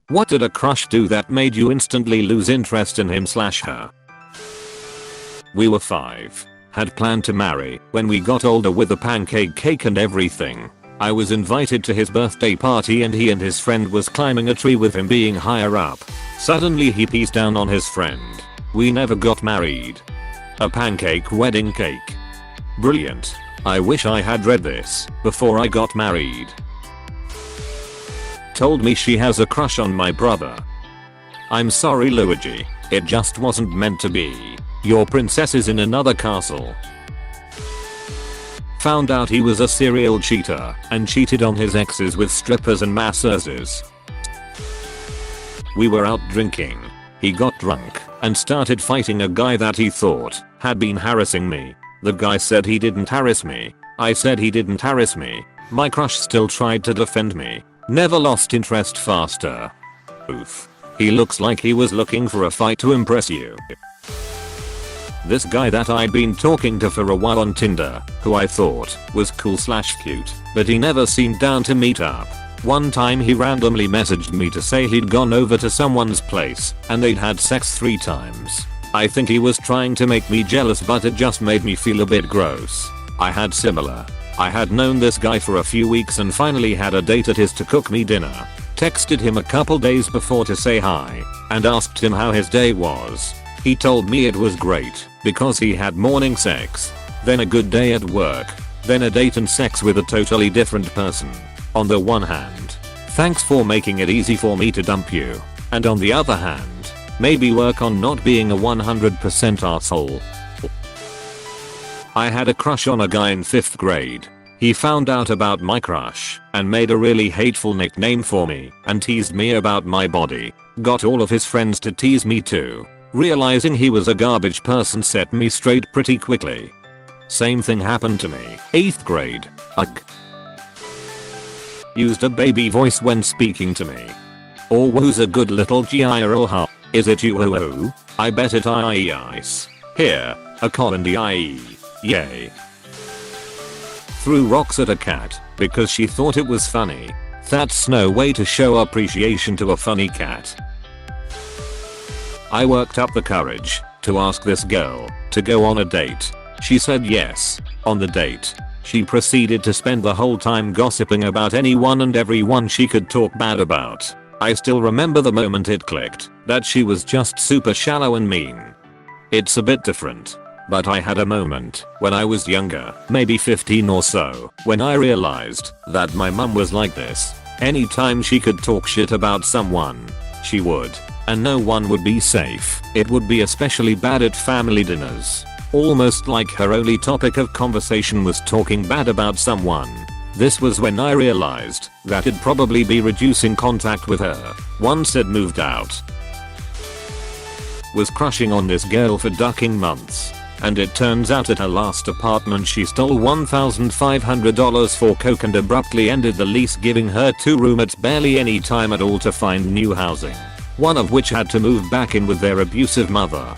What did a crush do that made you instantly lose interest in him/her? We were 5. Had planned to marry when we got older with a pancake cake and everything. I was invited to his birthday party and he and his friend was climbing a tree with him being higher up. Suddenly he pees down on his friend. We never got married. A pancake wedding cake. Brilliant. I wish I had read this before I got married. Told me she has a crush on my brother. I'm sorry Luigi, it just wasn't meant to be. Your princess is in another castle. Found out he was a serial cheater and cheated on his exes with strippers and masseuses. We were out drinking. He got drunk and started fighting a guy that he thought had been harassing me. The guy said he didn't harass me. I said he didn't harass me. My crush still tried to defend me. Never lost interest faster. Oof. He looks like he was looking for a fight to impress you. This guy that I'd been talking to for a while on Tinder, who I thought was cool/cute, but he never seemed down to meet up. One time he randomly messaged me to say he'd gone over to someone's place and they'd had sex 3 times. I think he was trying to make me jealous, but it just made me feel a bit gross. I had similar. I had known this guy for a few weeks and finally had a date at his to cook me dinner. Texted him a couple days before to say hi and asked him how his day was. He told me it was great because he had morning sex, then a good day at work, then a date and sex with a totally different person. On the one hand, thanks for making it easy for me to dump you, and on the other hand, maybe work on not being a 100% asshole. I had a crush on a guy in 5th grade. He found out about my crush and made a really hateful nickname for me and teased me about my body. Got all of his friends to tease me too. Realizing he was a garbage person set me straight pretty quickly. Same thing happened to me. 8th grade. Ugh. Used a baby voice when speaking to me. Or was a good little GIRL. Is it you? Oh, I bet it ice. Here, a call in the IE. Yay. Threw rocks at a cat because she thought it was funny. That's no way to show appreciation to a funny cat. I worked up the courage to ask this girl to go on a date. She said yes. On the date, she proceeded to spend the whole time gossiping about anyone and everyone she could talk bad about. I still remember the moment it clicked that she was just super shallow and mean. It's a bit different, but I had a moment when I was younger, maybe 15 or so, when I realized that my mum was like this. Anytime she could talk shit about someone, she would. And no one would be safe. It would be especially bad at family dinners. Almost like her only topic of conversation was talking bad about someone. This was when I realized that it'd probably be reducing contact with her once it moved out. Was crushing on this girl for ducking months. And it turns out at her last apartment she stole $1,500 for coke and abruptly ended the lease, giving her 2 roommates barely any time at all to find new housing. One of which had to move back in with their abusive mother.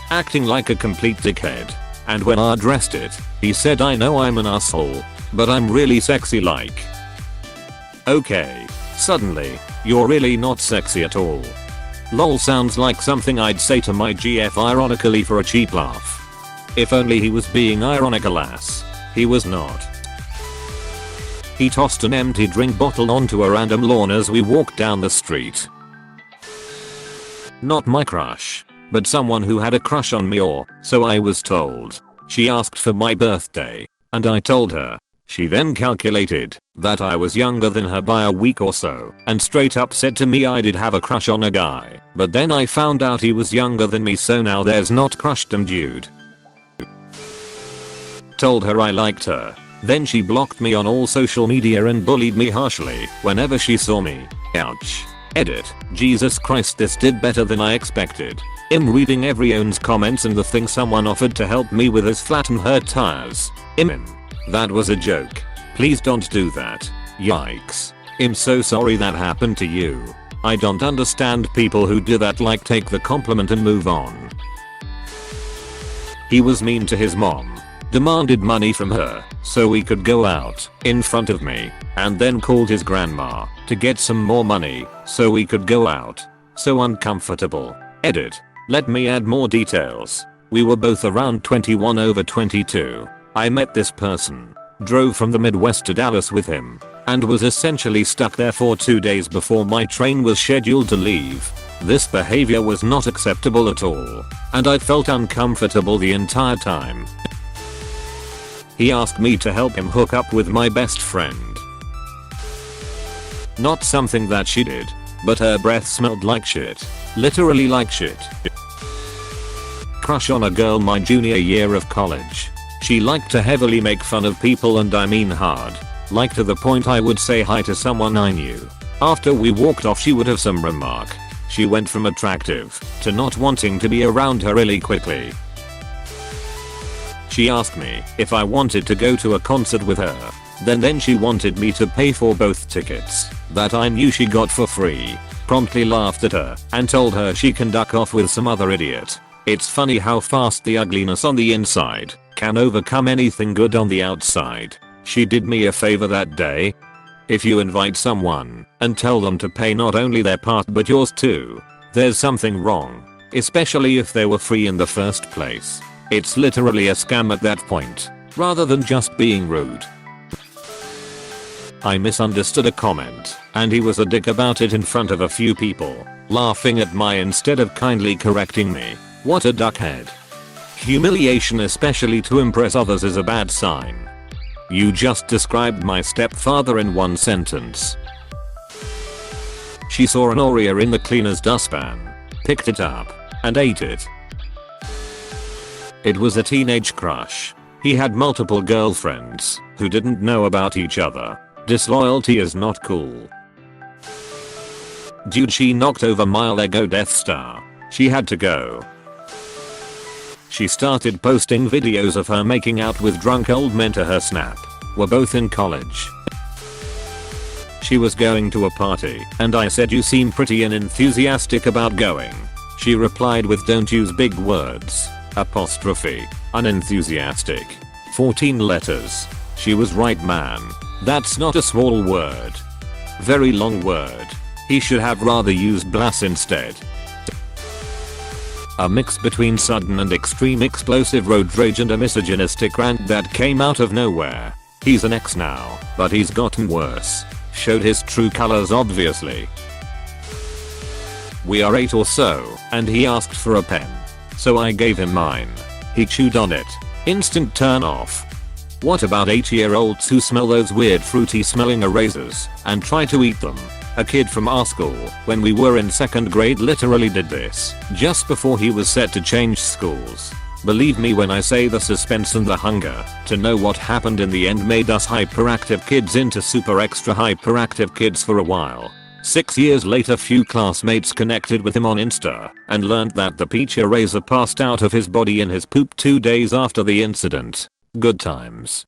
Acting like a complete dickhead. And when I addressed it, he said, I know I'm an asshole, but I'm really sexy like. Okay. Suddenly, you're really not sexy at all. Lol sounds like something I'd say to my GF ironically for a cheap laugh. If only he was being ironical ass. He was not. He tossed an empty drink bottle onto a random lawn as we walked down the street. Not my crush, but someone who had a crush on me, or so I was told. She asked for my birthday, and I told her. She then calculated that I was younger than her by a week or so and straight up said to me I did have a crush on a guy, but then I found out he was younger than me, so now there's not crushed dude. Told her I liked her. Then she blocked me on all social media and bullied me harshly whenever she saw me. Ouch. Edit. Jesus Christ, this did better than I expected. I'm reading everyone's comments and the thing someone offered to help me with is flatten her tires. That was a joke. Please don't do that. Yikes. I'm so sorry that happened to you. I don't understand people who do that, like take the compliment and move on. He was mean to his mom. demanded money from her so we could go out in front of me, and then called his grandma to get some more money so we could go out. So uncomfortable. Edit. Let me add more details. We were both around 21 over 22. I met this person, drove from the Midwest to Dallas with him, and was essentially stuck there for 2 days before my train was scheduled to leave. This behavior was not acceptable at all, and I felt uncomfortable the entire time. He asked me to help him hook up with my best friend. Not something that she did, but her breath smelled like shit. Literally like shit. Crush on a girl my junior year of college. She liked to heavily make fun of people, and I mean hard. Like to the point I would say hi to someone I knew. After we walked off she would have some remark. She went from attractive to not wanting to be around her really quickly. She asked me if I wanted to go to a concert with her. Then she wanted me to pay for both tickets that I knew she got for free. Promptly laughed at her and told her she can duck off with some other idiot. It's funny how fast the ugliness on the inside can overcome anything good on the outside. She did me a favor that day. If you invite someone and tell them to pay not only their part but yours too, there's something wrong. Especially if they were free in the first place. It's literally a scam at that point, rather than just being rude. I misunderstood a comment, and he was a dick about it in front of a few people, laughing at my instead of kindly correcting me. What a duckhead. Humiliation, especially to impress others, is a bad sign. You just described my stepfather in one sentence. She saw an Oreo in the cleaner's dustpan, picked it up, and ate it. It was a teenage crush. He had multiple girlfriends who didn't know about each other. Disloyalty is not cool. Dude, she knocked over my Lego Death Star. She had to go. She started posting videos of her making out with drunk old men to her Snap. We're both in college. She was going to a party, and I said you seem pretty and enthusiastic about going. She replied with don't use big words. Apostrophe. Unenthusiastic. 14 letters. She was right, man. That's not a small word. Very long word. He should have rather used blast instead. A mix between sudden and extreme explosive road rage and a misogynistic rant that came out of nowhere. He's an ex now, but he's gotten worse. Showed his true colors obviously. We are 8 or so, and he asked for a pen. So I gave him mine. He chewed on it. Instant turn off. What about 8-year-olds who smell those weird fruity smelling erasers and try to eat them? A kid from our school, when we were in 2nd grade, literally did this just before he was set to change schools. Believe me when I say the suspense and the hunger to know what happened in the end made us hyperactive kids into super extra hyperactive kids for a while. 6 years later, few classmates connected with him on Insta and learned that the peach eraser passed out of his body in his poop 2 days after the incident. Good times.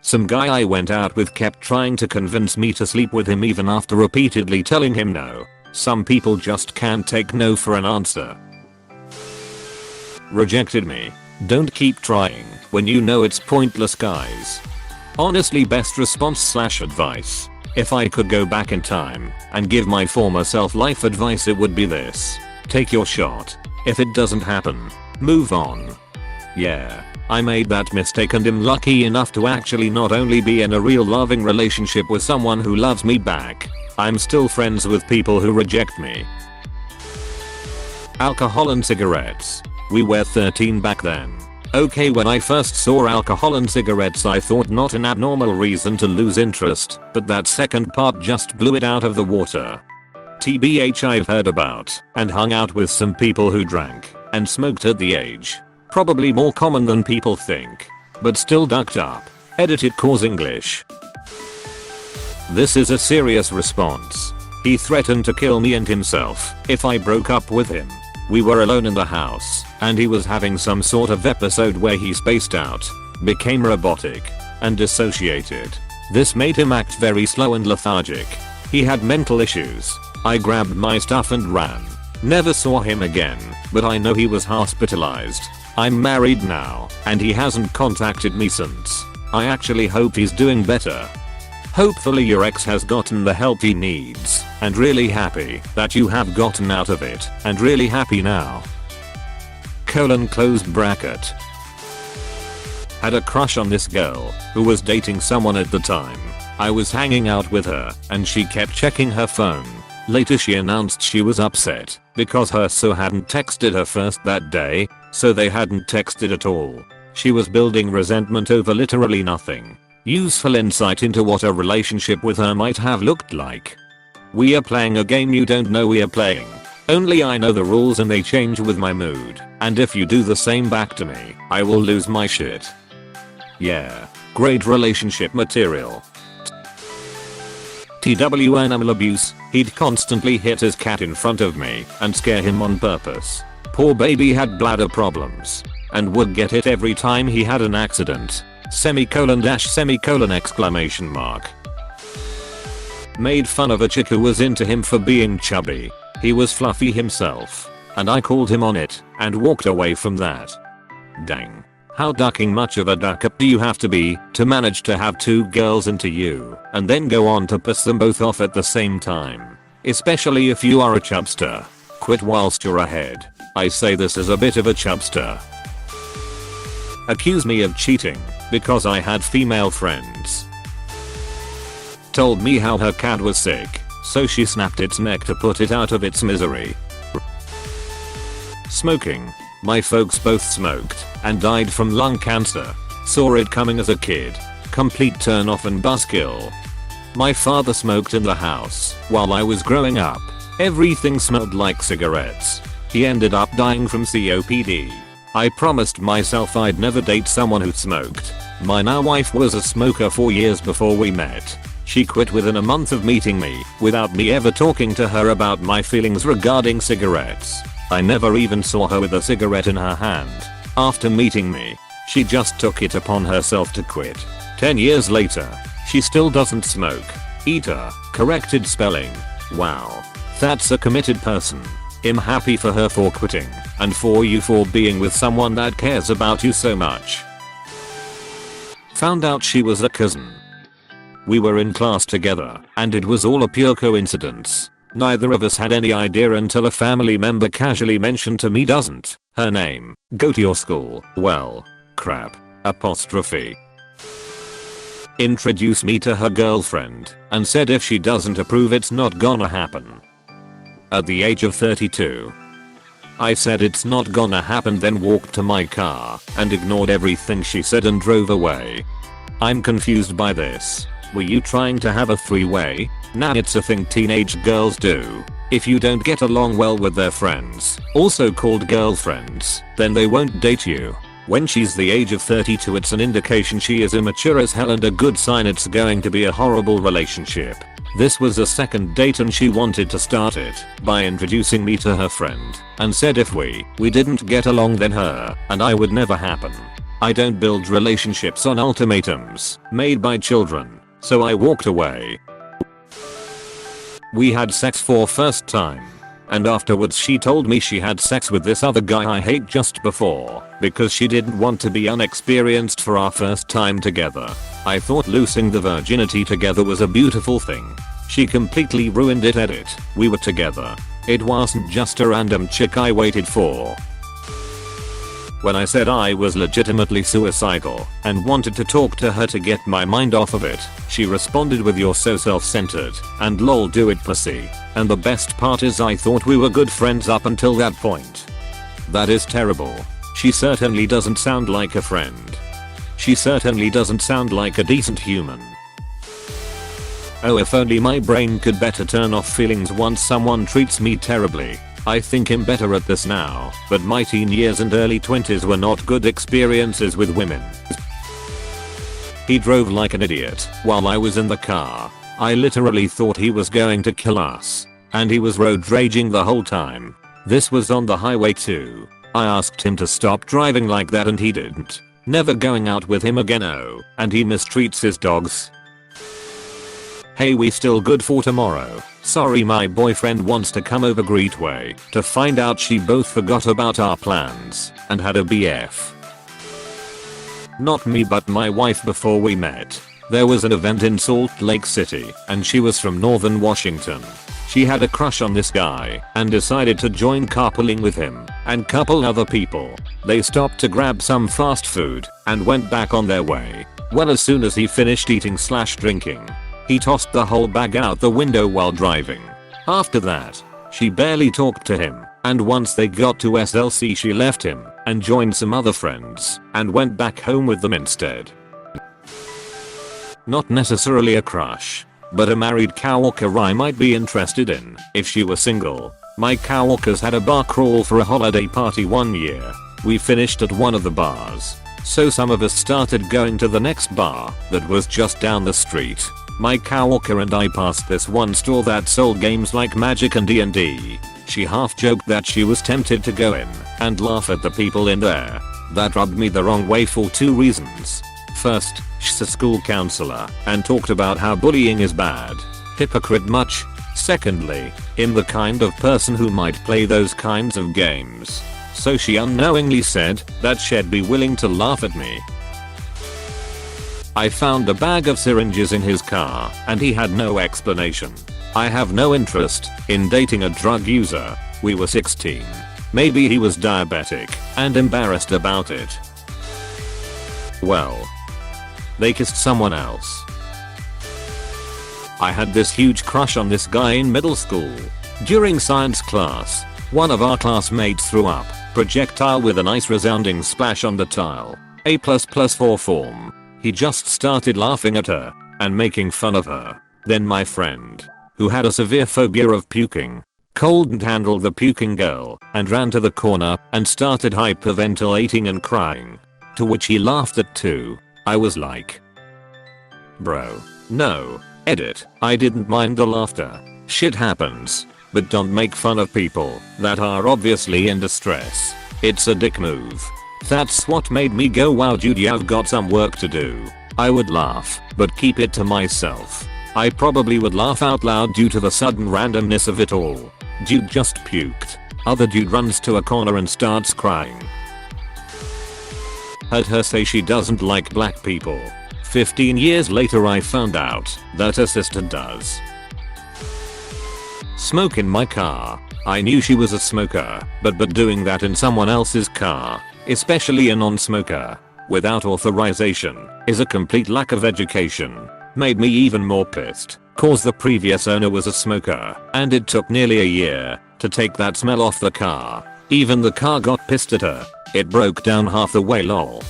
Some guy I went out with kept trying to convince me to sleep with him even after repeatedly telling him no. Some people just can't take no for an answer. Rejected me. Don't keep trying when you know it's pointless, guys. Honestly, best response / advice. If I could go back in time and give my former self life advice, it would be this. Take your shot. If it doesn't happen, move on. Yeah, I made that mistake and am lucky enough to actually not only be in a real loving relationship with someone who loves me back, I'm still friends with people who reject me. Alcohol and cigarettes. We were 13 back then. Okay, when I first saw alcohol and cigarettes I thought not an abnormal reason to lose interest, but that second part just blew it out of the water. TBH, I've heard about and hung out with some people who drank and smoked at the age. Probably more common than people think, but still ducked up. Edited cause English. This is a serious response. He threatened to kill me and himself if I broke up with him. We were alone in the house, and he was having some sort of episode where he spaced out, became robotic, and dissociated. This made him act very slow and lethargic. He had mental issues. I grabbed my stuff and ran. Never saw him again, but I know he was hospitalized. I'm married now, and he hasn't contacted me since. I actually hope he's doing better. Hopefully your ex has gotten the help he needs, and really happy that you have gotten out of it, and really happy now. Close bracket. Had a crush on this girl, who was dating someone at the time. I was hanging out with her, and she kept checking her phone. Later she announced she was upset, because her so hadn't texted her first that day, so they hadn't texted at all. She was building resentment over literally nothing. Useful insight into what a relationship with her might have looked like. We are playing a game you don't know we are playing. Only I know the rules and they change with my mood, and if you do the same back to me, I will lose my shit. Yeah. Great relationship material. TW animal abuse. He'd constantly hit his cat in front of me and scare him on purpose. Poor baby had bladder problems and would get hit every time he had an accident. Semicolon dash semicolon exclamation mark. Made fun of a chick who was into him for being chubby. He was fluffy himself, and I called him on it and walked away from that. Dang. How ducking much of a duck up do you have to be to manage to have two girls into you and then go on to piss them both off at the same time? Especially if you are a chubster. Quit whilst you're ahead. I say this as a bit of a chubster. Accused me of cheating because I had female friends. Told me how her cat was sick, so she snapped its neck to put it out of its misery. Smoking. My folks both smoked and died from lung cancer. Saw it coming as a kid. Complete turn off and buzzkill. My father smoked in the house while I was growing up. Everything smelled like cigarettes. He ended up dying from COPD. I promised myself I'd never date someone who smoked. My now wife was a smoker 4 years before we met. She quit within a month of meeting me without me ever talking to her about my feelings regarding cigarettes. I never even saw her with a cigarette in her hand. After meeting me, she just took it upon herself to quit. 10 years later, she still doesn't smoke. Eater, corrected spelling. Wow. That's a committed person. I'm happy for her for quitting, and for you for being with someone that cares about you so much. Found out she was a cousin. We were in class together, and it was all a pure coincidence. Neither of us had any idea until a family member casually mentioned to me doesn't her name go to your school? Well, crap. Apostrophe. Introduced me to her girlfriend and said if she doesn't approve it's not gonna happen. At the age of 32. I said it's not gonna happen, then walked to my car and ignored everything she said and drove away. I'm confused by this. Were you trying to have a three-way? Nah, it's a thing teenage girls do. If you don't get along well with their friends, also called girlfriends, then they won't date you. When she's the age of 32 it's an indication she is immature as hell and a good sign it's going to be a horrible relationship. This was a second date and she wanted to start it by introducing me to her friend and said if we didn't get along then her and I would never happen. I don't build relationships on ultimatums made by children, so I walked away. We had sex for first time, and afterwards she told me she had sex with this other guy I hate just before because she didn't want to be unexperienced for our first time together. I thought losing the virginity together was a beautiful thing. She completely ruined it. Edit. We were together. It wasn't just a random chick I waited for. When I said I was legitimately suicidal and wanted to talk to her to get my mind off of it, she responded with "You're so self-centered" and "lol do it pussy." And the best part is I thought we were good friends up until that point. That is terrible. She certainly doesn't sound like a friend. She certainly doesn't sound like a decent human. Oh, if only my brain could better turn off feelings once someone treats me terribly. I think I'm better at this now, but my teen years and early 20s were not good experiences with women. He drove like an idiot while I was in the car. I literally thought he was going to kill us. And he was road raging the whole time. This was on the highway too. I asked him to stop driving like that and he didn't. Never going out with him again. Oh, and he mistreats his dogs. Hey, we still good for tomorrow? Sorry, my boyfriend wants to come over Greetway to find out she both forgot about our plans and had a BF. Not me, but my wife before we met. There was an event in Salt Lake City and she was from Northern Washington. She had a crush on this guy and decided to join carpooling with him and couple other people. They stopped to grab some fast food and went back on their way. Well, as soon as he finished eating/drinking, he tossed the whole bag out the window while driving. After that, she barely talked to him, and once they got to SLC she left him and joined some other friends and went back home with them instead. Not necessarily a crush, but a married coworker I might be interested in if she were single. My coworkers had a bar crawl for a holiday party one year. We finished at one of the bars, so some of us started going to the next bar that was just down the street. My coworker and I passed this one store that sold games like Magic and D&D. She half joked that she was tempted to go in and laugh at the people in there. That rubbed me the wrong way for two reasons. First, she's a school counselor and talked about how bullying is bad. Hypocrite much? Secondly, I'm the kind of person who might play those kinds of games. So she unknowingly said that she'd be willing to laugh at me. I found a bag of syringes in his car and he had no explanation. I have no interest in dating a drug user. We were 16. Maybe he was diabetic and embarrassed about it. Well, they kissed someone else. I had this huge crush on this guy in middle school. During science class, one of our classmates threw up projectile with a nice resounding splash on the tile. A++ for form. He just started laughing at her and making fun of her. Then my friend, who had a severe phobia of puking, couldn't handle the puking girl and ran to the corner and started hyperventilating and crying. To which he laughed at too. I was like, bro, no. Edit. I didn't mind the laughter. Shit happens. But don't make fun of people that are obviously in distress. It's a dick move. That's what made me go, wow dude, you've got some work to do. I would laugh, but keep it to myself. I probably would laugh out loud due to the sudden randomness of it all. Dude just puked. Other dude runs to a corner and starts crying. Heard her say she doesn't like black people. 15 years later I found out that her sister does. Smoke in my car. I knew she was a smoker, but doing that in someone else's car, especially a non-smoker, without authorization, is a complete lack of education. Made me even more pissed, cause the previous owner was a smoker, and it took nearly a year to take that smell off the car. Even the car got pissed at her. It broke down half the way, lol.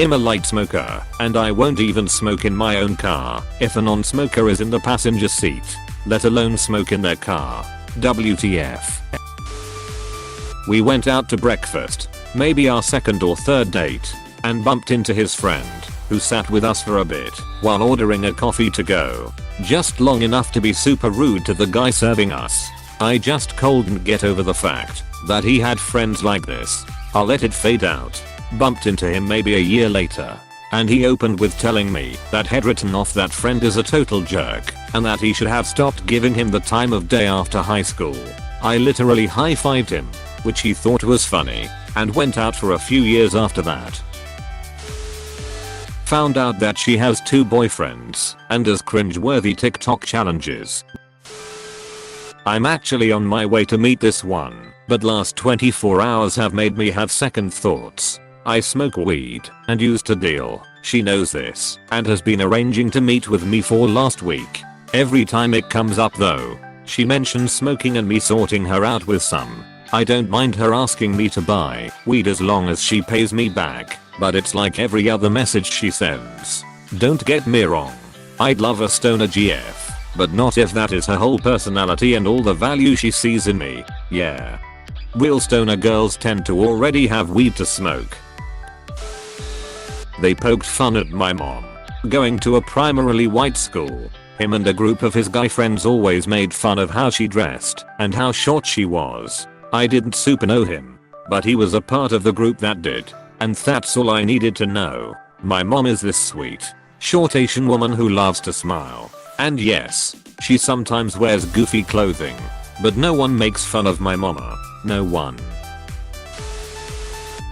I'm a light smoker, and I won't even smoke in my own car if a non-smoker is in the passenger seat, let alone smoke in their car. WTF. We went out to breakfast, maybe our second or third date, and bumped into his friend, who sat with us for a bit while ordering a coffee to go. Just long enough to be super rude to the guy serving us. I just couldn't get over the fact that he had friends like this. I'll let it fade out. Bumped into him maybe a year later, and he opened with telling me that he'd written off that friend as a total jerk and that he should have stopped giving him the time of day after high school. I literally high-fived him, which he thought was funny, and went out for a few years after that. Found out that she has 2 boyfriends and does cringe-worthy TikTok challenges. I'm actually on my way to meet this one, but last 24 hours have made me have second thoughts. I smoke weed and used to deal. She knows this and has been arranging to meet with me for last week. Every time it comes up though, she mentions smoking and me sorting her out with some. I don't mind her asking me to buy weed as long as she pays me back, but it's like every other message she sends. Don't get me wrong. I'd love a stoner GF, but not if that is her whole personality and all the value she sees in me. Yeah. Real stoner girls tend to already have weed to smoke. They poked fun at my mom. Going to a primarily white school, him and a group of his guy friends always made fun of how she dressed and how short she was. I didn't super know him, but he was a part of the group that did, and that's all I needed to know. My mom is this sweet, short Asian woman who loves to smile. And yes, she sometimes wears goofy clothing. But no one makes fun of my mama. No one.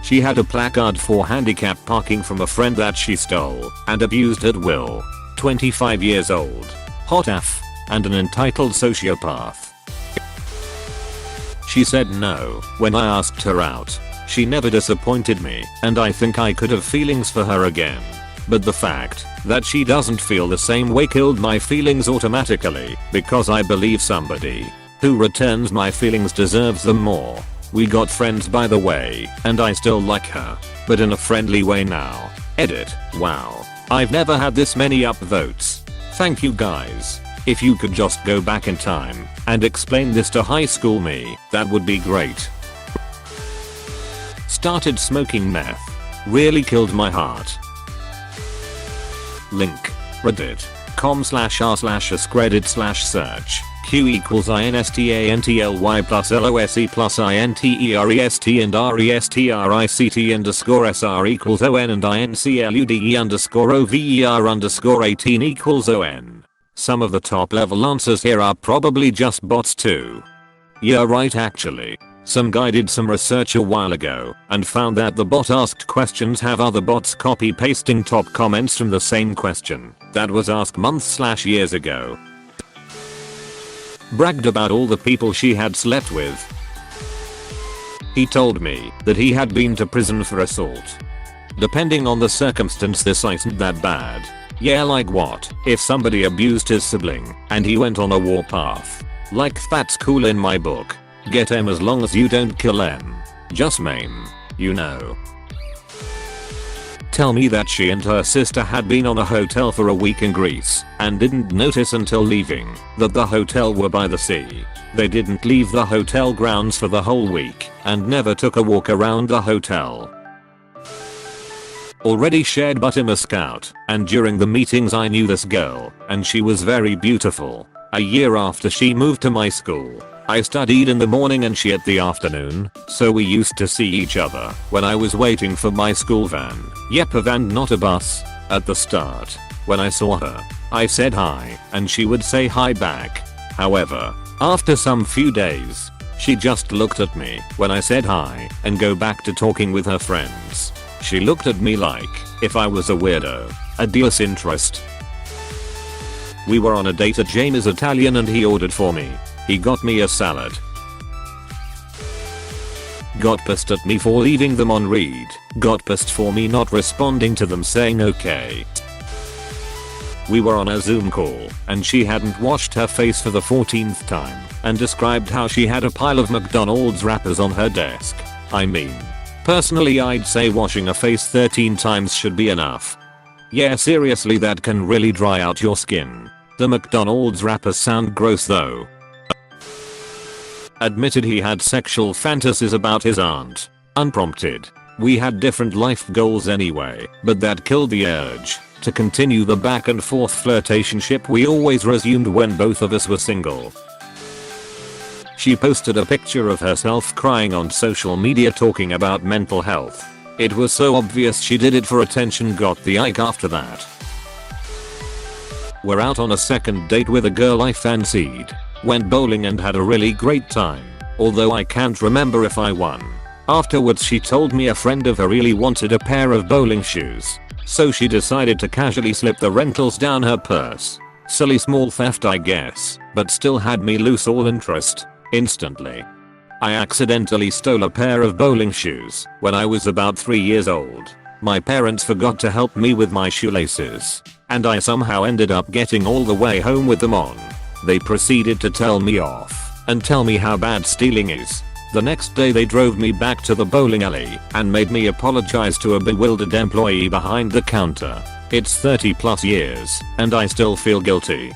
She had a placard for handicap parking from a friend that she stole and abused at will. 25 years old. Hot AF. And an entitled sociopath. She said no when I asked her out. She never disappointed me, and I think I could have feelings for her again. But the fact that she doesn't feel the same way killed my feelings automatically, because I believe somebody who returns my feelings deserves them more. We got friends by the way, and I still like her, but in a friendly way now. Edit. Wow. I've never had this many upvotes. Thank you guys. If you could just go back in time and explain this to high school me, that would be great. Started smoking meth. Really killed my heart. Link. reddit.com/r/askreddit/search. Q equals INSTANTLY plus LOSE plus INTEREST and RESTRICT underscore SR equals ON and INCLUDE underscore OVER underscore 18 equals ON. Some of the top level answers here are probably just bots too. Yeah, right, actually. Some guy did some research a while ago and found that the bot asked questions have other bots copy pasting top comments from the same question that was asked months/years ago. Bragged about all the people she had slept with. He told me that he had been to prison for assault. Depending on the circumstance, this isn't that bad. Yeah, like what if somebody abused his sibling and he went on a warpath? Like, that's cool in my book. Get him as long as you don't kill him. Just maim. You know. Tell me that she and her sister had been on a hotel for a week in Greece and didn't notice until leaving that the hotel were by the sea. They didn't leave the hotel grounds for the whole week and never took a walk around the hotel. Already shared, but I'm a scout, and during the meetings I knew this girl and she was very beautiful. A year after she moved to my school, I studied in the morning and she at the afternoon, so we used to see each other when I was waiting for my school van. Yep, a van, not a bus. At the start, when I saw her, I said hi and she would say hi back. However, after some few days, she just looked at me when I said hi and go back to talking with her friends. She looked at me like if I was a weirdo, a disinterest. We were on a date at Jamie's Italian and he ordered for me. He got me a salad. Got pissed at me for leaving them on read. Got pissed for me not responding to them saying okay. We were on a Zoom call and she hadn't washed her face for the 14th time and described how she had a pile of McDonald's wrappers on her desk. I mean, personally I'd say washing a face 13 times should be enough. Yeah, seriously, that can really dry out your skin. The McDonald's wrappers sound gross though. Admitted he had sexual fantasies about his aunt. Unprompted. We had different life goals anyway, but that killed the urge to continue the back and forth flirtationship we always resumed when both of us were single. She posted a picture of herself crying on social media talking about mental health. It was so obvious she did it for attention, got the ick after that. We're out on a second date with a girl I fancied. Went bowling and had a really great time, although I can't remember if I won. Afterwards she told me a friend of her really wanted a pair of bowling shoes, so she decided to casually slip the rentals down her purse. Silly small theft I guess, but still had me lose all interest instantly. I accidentally stole a pair of bowling shoes when I was about 3 years old. My parents forgot to help me with my shoelaces, and I somehow ended up getting all the way home with them on. They proceeded to tell me off and tell me how bad stealing is. The next day they drove me back to the bowling alley and made me apologize to a bewildered employee behind the counter. It's 30+ years and I still feel guilty.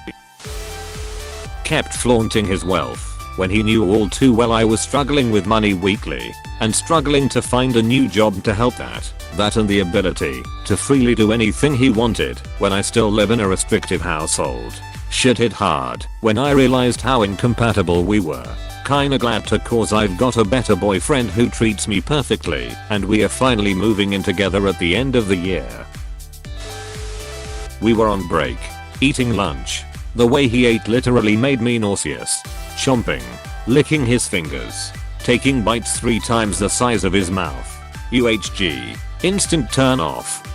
Kept flaunting his wealth when he knew all too well I was struggling with money weekly and struggling to find a new job to help that and the ability to freely do anything he wanted when I still live in a restrictive household. Shit hit hard when I realized how incompatible we were. Kinda glad to cause I've got a better boyfriend who treats me perfectly and we are finally moving in together at the end of the year. We were on break, eating lunch, The way he ate literally made me nauseous. Chomping. Licking his fingers. Taking bites 3 times the size of his mouth. UHG. Instant turn off.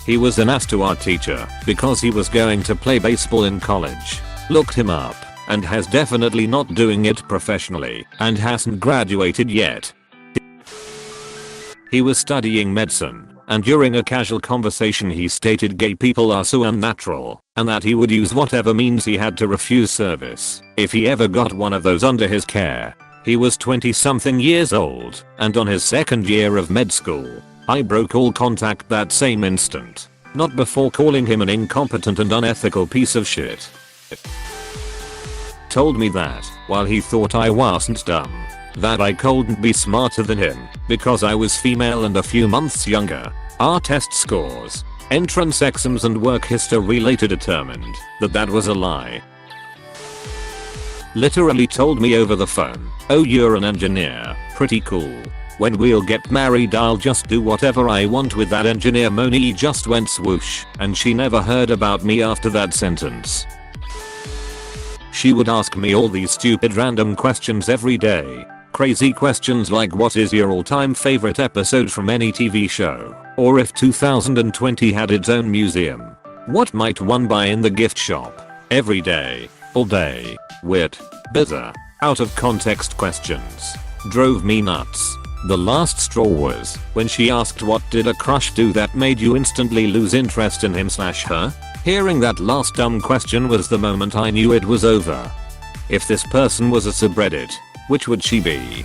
He was an ass to our teacher because he was going to play baseball in college. Looked him up and has definitely not doing it professionally and hasn't graduated yet. He was studying medicine and during a casual conversation he stated gay people are so unnatural and that he would use whatever means he had to refuse service if he ever got one of those under his care. He was 20 something years old and on his 2nd year of med school. I broke all contact that same instant. Not before calling him an incompetent and unethical piece of shit. Told me that while he thought I wasn't dumb, that I couldn't be smarter than him because I was female and a few months younger. Our test scores, entrance exams and work history later determined that was a lie. Literally told me over the phone, oh you're an engineer, pretty cool. When we'll get married I'll just do whatever I want with that engineer. Money just went swoosh and she never heard about me after that sentence. She would ask me all these stupid random questions every day. Crazy questions like what is your all-time favorite episode from any TV show? Or if 2020 had its own museum, what might one buy in the gift shop? Every day, all day. Weird, bizarre, out of context questions. Drove me nuts. The last straw was when she asked what did a crush do that made you instantly lose interest in him/her? Hearing that last dumb question was the moment I knew it was over. If this person was a subreddit, which would she be?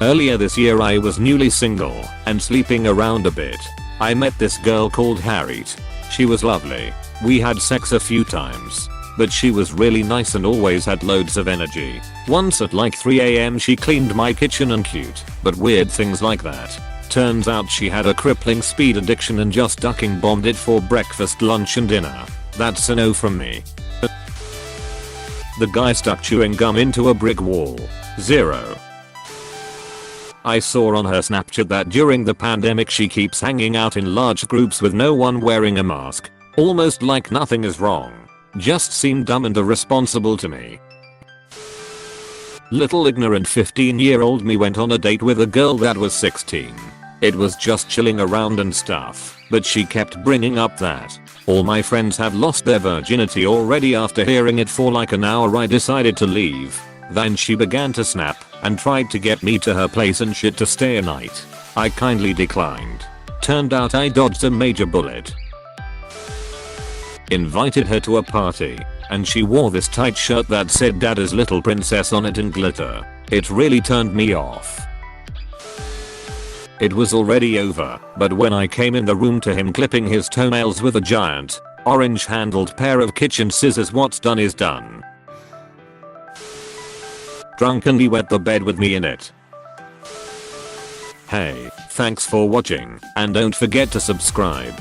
Earlier this year I was newly single and sleeping around a bit. I met this girl called Harriet. She was lovely. We had sex a few times. But she was really nice and always had loads of energy. Once at like 3 AM she cleaned my kitchen and cute, but weird things like that. Turns out she had a crippling speed addiction and just ducking bombed it for breakfast, lunch and dinner. That's a no from me. The guy stuck chewing gum into a brick wall. 0. I saw on her Snapchat that during the pandemic she keeps hanging out in large groups with no one wearing a mask. Almost like nothing is wrong. Just seemed dumb and irresponsible to me. Little ignorant 15-year-old me went on a date with a girl that was 16. It was just chilling around and stuff, but she kept bringing up that all my friends have lost their virginity already. After hearing it for like an hour I decided to leave. Then she began to snap and tried to get me to her place and shit to stay a night. I kindly declined. Turned out I dodged a major bullet. Invited her to a party, and she wore this tight shirt that said Dada's Little Princess on it in glitter. It really turned me off. It was already over, but when I came in the room to him clipping his toenails with a giant, orange-handled pair of kitchen scissors, what's done is done. Drunkenly wet the bed with me in it. Hey, thanks for watching, and don't forget to subscribe.